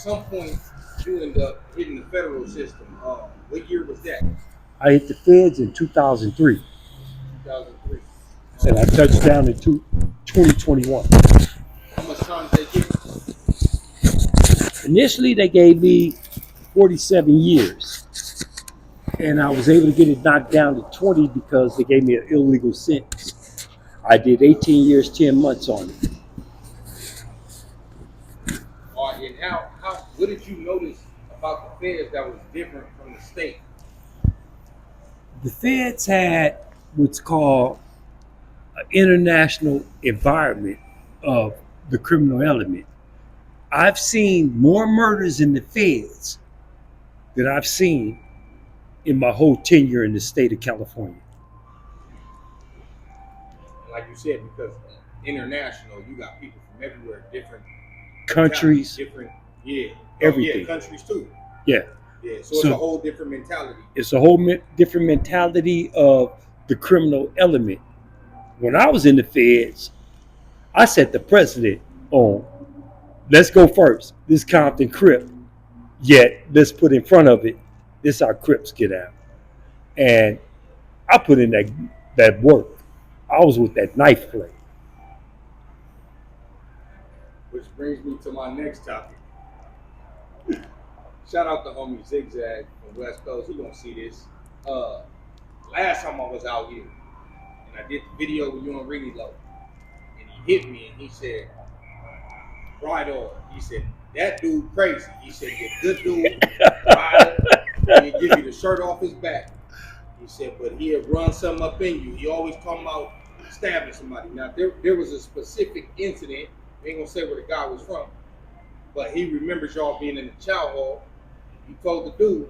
some point you end up hitting the federal system. What year was that? I hit the feds in 2003, 2003. and I touched down in 2021. How much time did they give Initially, they gave me 47 years, and I was able to get it knocked down to 20 because they gave me an illegal sentence. I did 18 years, 10 months on it. And what did you notice about the feds that was different from the state? The feds had what's called an international environment of the criminal element. I've seen more murders in the feds than I've seen in my whole tenure in the state of California. Like you said, because international, you got people from everywhere, different Countries, different, yeah, everything. yeah, countries too. Yeah. Yeah, so it's a whole different mentality. It's a whole different mentality of the criminal element. When I was in the feds, I set the precedent on, let's go first. This Compton Crip, yet let's put in front of it, this our Crips get out. And I put in that work. I was with that knife play. Which brings me to my next topic. Shout out to homie Zigzag from West Coast. He gonna see this. Last time I was out here, and I did the video with you on Really Low, and he hit me and he said, "Bry D," he said, "That dude crazy." He said, "You're a good dude, rider. He'll give you the shirt off his back." He said, "But he'll run something up in you. He always talking about stabbing somebody." Now there was a specific incident. I ain't gonna say where the guy was from, but he remembers y'all being in the chow hall. He told the dude,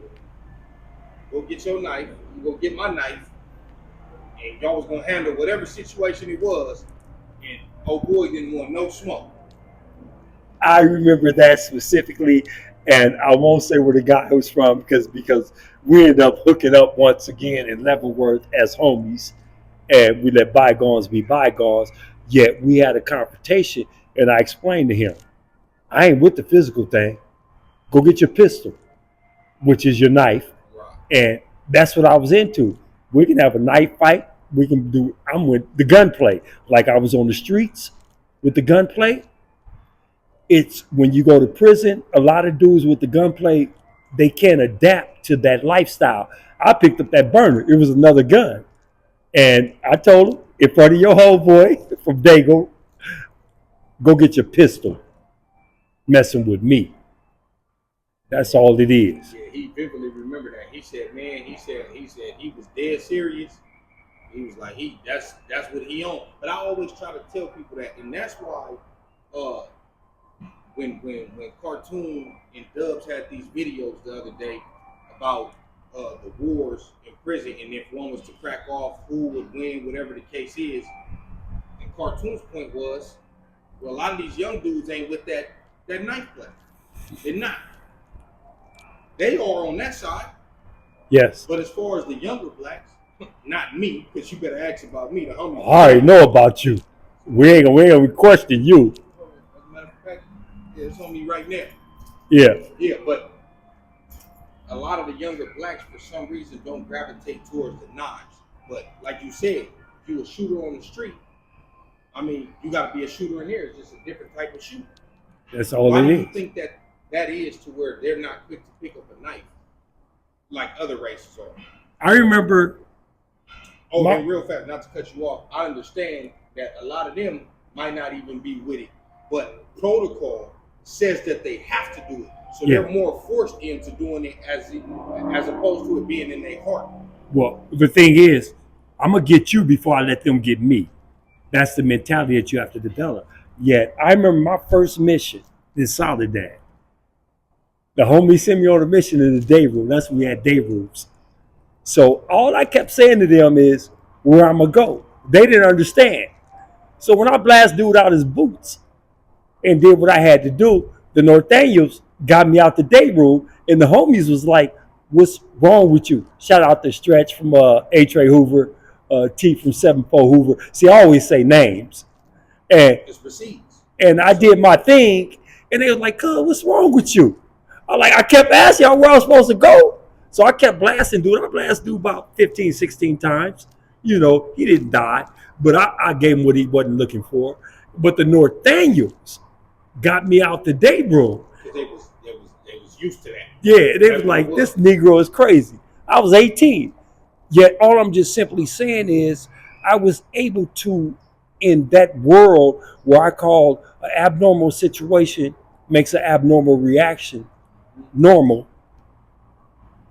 "Go get your knife. You go get my knife, and y'all was gonna handle whatever situation it was." And oh boy, didn't want no smoke. I remember that specifically, and I won't say where the guy was from because we ended up hooking up once again in Leavenworth as homies, and we let bygones be bygones. Yet we had a confrontation, and I explained to him, I ain't with the physical thing. Go get your pistol, which is your knife. And that's what I was into. We can have a knife fight. I'm with the gunplay. Like I was on the streets with the gunplay. It's when you go to prison, a lot of dudes with the gunplay, they can't adapt to that lifestyle. I picked up that burner. It was another gun. And I told him, in front of your homeboy from Dago, go get your pistol. Messing with me. That's all it is. Yeah, he vividly remembered that. He said, "Man," he said he was dead serious. He was like, that's what he on. But I always try to tell people that, and that's why when Cartoon and Dubs had these videos the other day about the wars in prison, and if one was to crack off, who would win, whatever the case is. And Cartoon's point was, well, a lot of these young dudes ain't with that knife play. They're not. They are on that side. Yes. But as far as the younger blacks, not me, because you better ask about me. The homie. I already know about you. We ain't gonna question you. As a matter of fact, yeah, it's on me right now. Yeah. Yeah, but a lot of the younger blacks, for some reason, don't gravitate towards the knives. But like you said, if you a shooter on the street, I mean, you got to be a shooter in here. It's just a different type of shooter. That's all Why it do is. you think that is to where they're not quick to pick up a knife like other races are? I remember. And real fast, not to cut you off, I understand that a lot of them might not even be with it, but protocol says that they have to do it. So they're more forced into doing it as opposed to it being in their heart. Well, the thing is, I'm going to get you before I let them get me. That's the mentality that you have to develop. Yet, I remember my first mission in Soledad. The homie sent me on a mission in the day room. That's when we had day rooms. So all I kept saying to them is where I'm going to go. They didn't understand. So when I blast dude out his boots and did what I had to do, the Northaniels got me out the day room, and the homies was like, what's wrong with you? Shout out to Stretch from A-Tray Hoover, T from 74 Hoover. See, I always say names. And It proceeds. And I did my thing, and they was like, cuz, what's wrong with you? I kept asking y'all where I was supposed to go. So I kept blasting dude. I blasted dude about 15, 16 times. You know, he didn't die, but I gave him what he wasn't looking for. But the Northaniels got me out the day room. Because they was used to that. Yeah, they was like, this Negro is crazy. I was 18. Yet all I'm just simply saying is I was able to, in that world where I call an abnormal situation makes an abnormal reaction normal,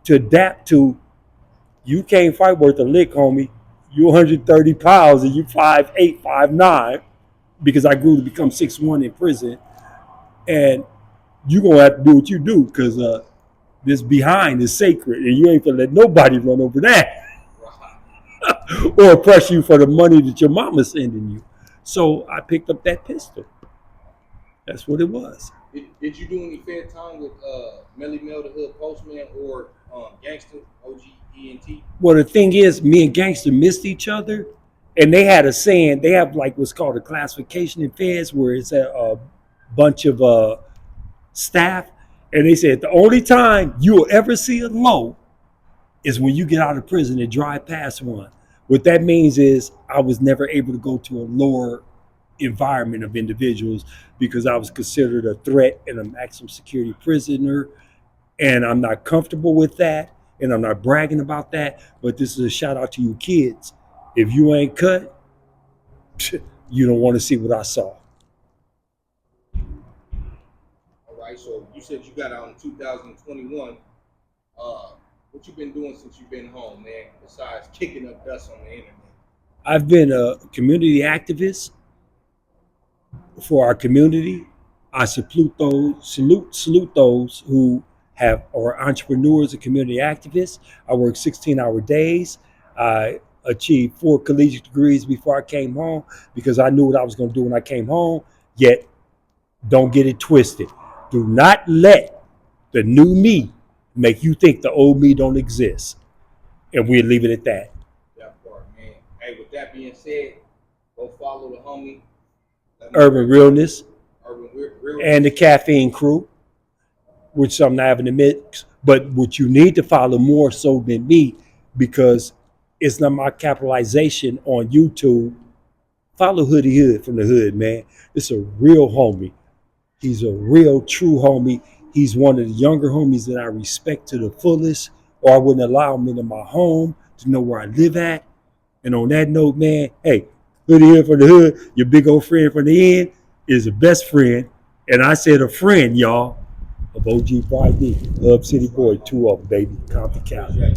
to adapt to, you can't fight worth a lick, homie. You 130 pounds and you 5'8", 5'9", because I grew to become 6'1" in prison. And you're going to have to do what you do because this behind is sacred and you ain't going to let nobody run over that or oppress you for the money that your mama's sending you. So I picked up that pistol. That's what it was. Did you do any fair time with Melly Mel, the Hood Postman, or Gangster, OG-ENT? Well, the thing is, me and Gangster missed each other, and they had a saying. They have like what's called a classification in feds, where it's a bunch of staff, and they said the only time you will ever see a low is when you get out of prison and drive past one. What that means is I was never able to go to a lower environment of individuals because I was considered a threat and a maximum security prisoner, and I'm not comfortable with that, and I'm not bragging about that, but this is a shout out to you kids. If you ain't cut, you don't want to see what I saw. All right, so you said you got out in 2021. What you been doing since you've been home, man, besides kicking up dust on the internet? I've been a community activist for our community. I salute those who are entrepreneurs and community activists. I work 16-hour days. I achieved 4 collegiate degrees before I came home because I knew what I was going to do when I came home. Yet, don't get it twisted. Do not let the new me make you think the old me don't exist. And we'll leave it at that. That part, man. Hey, with that being said, go follow the homie. Urban Realness. Realness. And the Caffeine Crew, which I'm not having to mix. But what you need to follow more so than me, because it's not my capitalization on YouTube. Follow Hoodie Hood from the hood, man. It's a real homie. He's a real true homie. He's one of the younger homies that I respect to the fullest, or I wouldn't allow him into my home to know where I live at. And on that note, man, hey, Hoodie Hood from the hood, your big old friend from the end, is a best friend. And I said a friend, y'all, of OG Bry D. Hub City Boy, 2 of them, baby. Compton County.